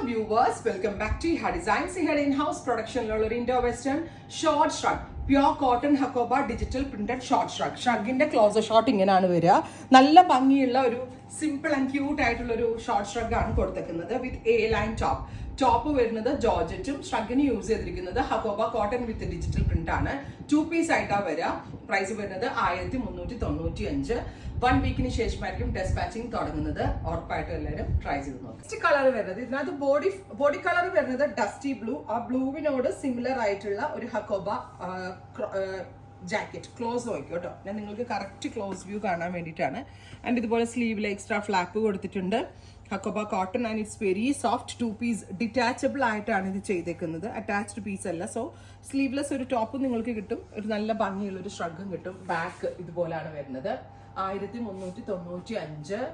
viewers, welcome back to Iha Designs. Here in-house production Indo-Western short shrug, pure cotton hakoba digital printed short shrug. Shrug in the closer short ingenaanu vera. Nalla bhangiyulla oru simple and cute aayittulla oru short shrug aanu koduthirunnathu with A-line top. Top വരുന്നത് ജോർജറ്റും ഷ്രഗിന് use ചെയ്തിരിക്കുന്നത് hakoba cotton വിത്ത് digital print ആണ്. 2 piece ആയിട്ടാ വരിക. Price വരുന്നത് 1395. 1 വീക്കിന് ശേഷമായിരിക്കും despatching തുടങ്ങുന്നത്. ഉറപ്പായിട്ടും എല്ലാവരും ട്രൈ ചെയ്ത് നോക്കാം. നെക്സ്റ്റ് കളർ വരുന്നത് ഇതിനകത്ത് ബോഡി കളർ വരുന്നത് ഡസ്റ്റി ബ്ലൂ. ആ ബ്ലൂവിനോട് സിമിലർ ആയിട്ടുള്ള ഒരു ഹക്കോബ ജാക്കറ്റ്. ക്ലോസ് നോക്കിയോ കേട്ടോ, ഞാൻ നിങ്ങൾക്ക് കറക്റ്റ് ക്ലോസ് വ്യൂ കാണാൻ വേണ്ടിയിട്ടാണ്. ആൻഡ് ഇതുപോലെ സ്ലീവിൽ എക്സ്ട്രാ ഫ്ലാപ്പ് കൊടുത്തിട്ടുണ്ട്. Hakoba cotton and it's very soft. 2 piece detachable ആയിട്ടാണ് ഇത് ചെയ്തേക്കുന്നത്, അറ്റാച്ച്ഡ് പീസ് അല്ല. സോ സ്ലീവ്ലെസ് ഒരു ടോപ്പ് നിങ്ങൾക്ക് കിട്ടും, ഒരു നല്ല ഭംഗിയുള്ള ഒരു ഷ്രഗും കിട്ടും. ബാക്ക് ഇതുപോലാണ് വരുന്നത്. 1395.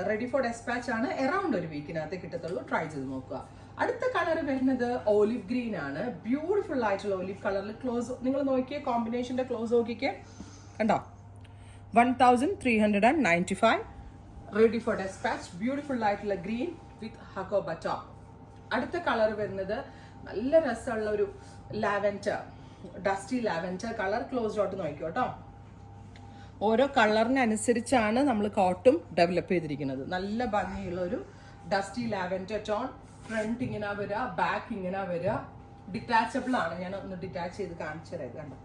റെഡി ഫോർ ഡെസ്പാച്ച് ആണ്. അറൌണ്ട് ഒരു വീക്കിനകത്ത് കിട്ടത്തുള്ളൂ. ട്രൈ ചെയ്ത് നോക്കുക. അടുത്ത കളർ വരുന്നത് ഓലിവ് ഗ്രീൻ ആണ്. ബ്യൂട്ടിഫുൾ ആയിട്ടുള്ള ഓലിവ് കളറിൽ ക്ലോസ് നിങ്ങൾ നോക്കിയേ, കോമ്പിനേഷന്റെ ക്ലോസ് നോക്കിക്കേ, കണ്ടോ. 1395. Ready for despatch. ബ്യൂട്ടിഫുൾ ആയിട്ടുള്ള ഗ്രീൻ വിത്ത് ഹക്കോബ ടോപ്പ്. അടുത്ത കളർ വരുന്നത് നല്ല രസമുള്ള ഒരു lavender, dusty lavender colour. Close out നോക്കിയോ കേട്ടോ. ഓരോ കളറിനനുസരിച്ചാണ് നമ്മൾ കോട്ടും ഡെവലപ്പ് ചെയ്തിരിക്കുന്നത്. നല്ല ഭംഗിയുള്ള ഒരു ഡസ്റ്റി ലാവൻഡർ ടോൺ. ഫ്രണ്ട് ഇങ്ങനെ വരിക, ബാക്ക് ഇങ്ങനെ വരിക. ഡിറ്റാച്ചബിൾ ആണ്. ഞാൻ ഒന്ന് ഡിറ്റാച്ച് ചെയ്ത് കാണിച്ചു തരാം. കണ്ടോ,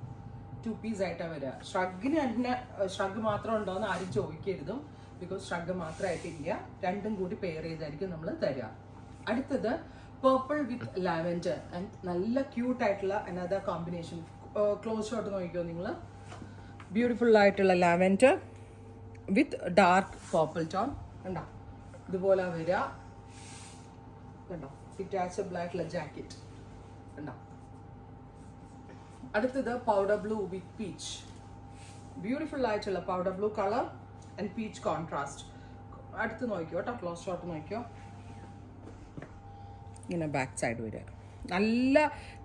2 പീസ് ആയിട്ടാണ് വരിക. ഷ്രഗിന് തന്നെ ഷ്രഗ് മാത്രം ഉണ്ടോയെന്ന് ആരും ചോദിക്കരുതും, ബിക്കോസ് ഷ്രഗ് മാത്രമായിട്ടില്ല, രണ്ടും കൂടി പെയർ ചെയ്തായിരിക്കും നമ്മൾ തരിക. അടുത്തത് പേർപ്പിൾ വിത്ത് ലാവൻഡർ ആൻഡ് നല്ല ക്യൂട്ട് ആയിട്ടുള്ള അനദർ കോമ്പിനേഷൻ. ക്ലോസ് ഷോട്ട് നോക്കിക്കോ നിങ്ങൾ. ബ്യൂട്ടിഫുൾ ആയിട്ടുള്ള lavender with dark purple tone. കണ്ടോ, ഇതുപോലെ വരിക. കണ്ടോ, ഡിറ്റാച്ചബിൾ ആയിട്ടുള്ള ജാക്കറ്റ്. കണ്ടോ. അടുത്തത് powder blue with peach. Beautiful ആയിട്ടുള്ള powder blue colour and peach contrast. അടുത്ത് നോക്കിയോ കേട്ടോ, ക്ലോസ് ഷോട്ട് നോക്കിയോ. ഇങ്ങനെ ബാക്ക് സൈഡ് വരിക. നല്ല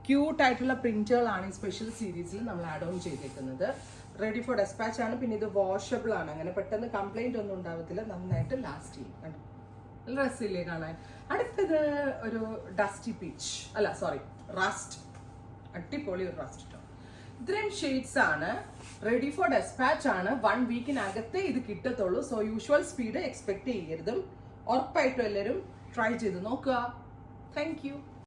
ക്യൂട്ട് ആയിട്ടുള്ള പ്രിന്റുകളാണ് ഈ സ്പെഷ്യൽ സീരീസിൽ നമ്മൾ ആഡ് ഓൺ ചെയ്തേക്കുന്നത്. റെഡി ഫോർ ഡെസ്പാച്ച് ആണ്. പിന്നെ ഇത് വാഷബിൾ ആണ്, അങ്ങനെ പെട്ടെന്ന് കംപ്ലൈന്റ് ഒന്നും ഉണ്ടാവത്തില്ല. നന്നായിട്ട് ലാസ്റ്റ് ചെയ്യും. കണ്ടോ, നല്ല രസമില്ലേ കാണാൻ. അടുത്തത് ഒരു ഡസ്റ്റി പീച്ച്, അല്ല സോറി റസ്റ്റ്. അടിപൊളി ഒരു റസ്റ്റ്. ഇത്രയും ഷെയ്ഡ്സ് ആണ്. റെഡി ഫോർ ഡെസ്പാച്ച് ആണ്. 1 വീക്കിനകത്തേ ഇത് കിട്ടത്തുള്ളൂ. സോ യൂഷ്വൽ സ്പീഡ് എക്സ്പെക്ട് ചെയ്യരുതും. ഉറപ്പായിട്ടും എല്ലാവരും ട്രൈ ചെയ്ത് നോക്കുക. Thank U.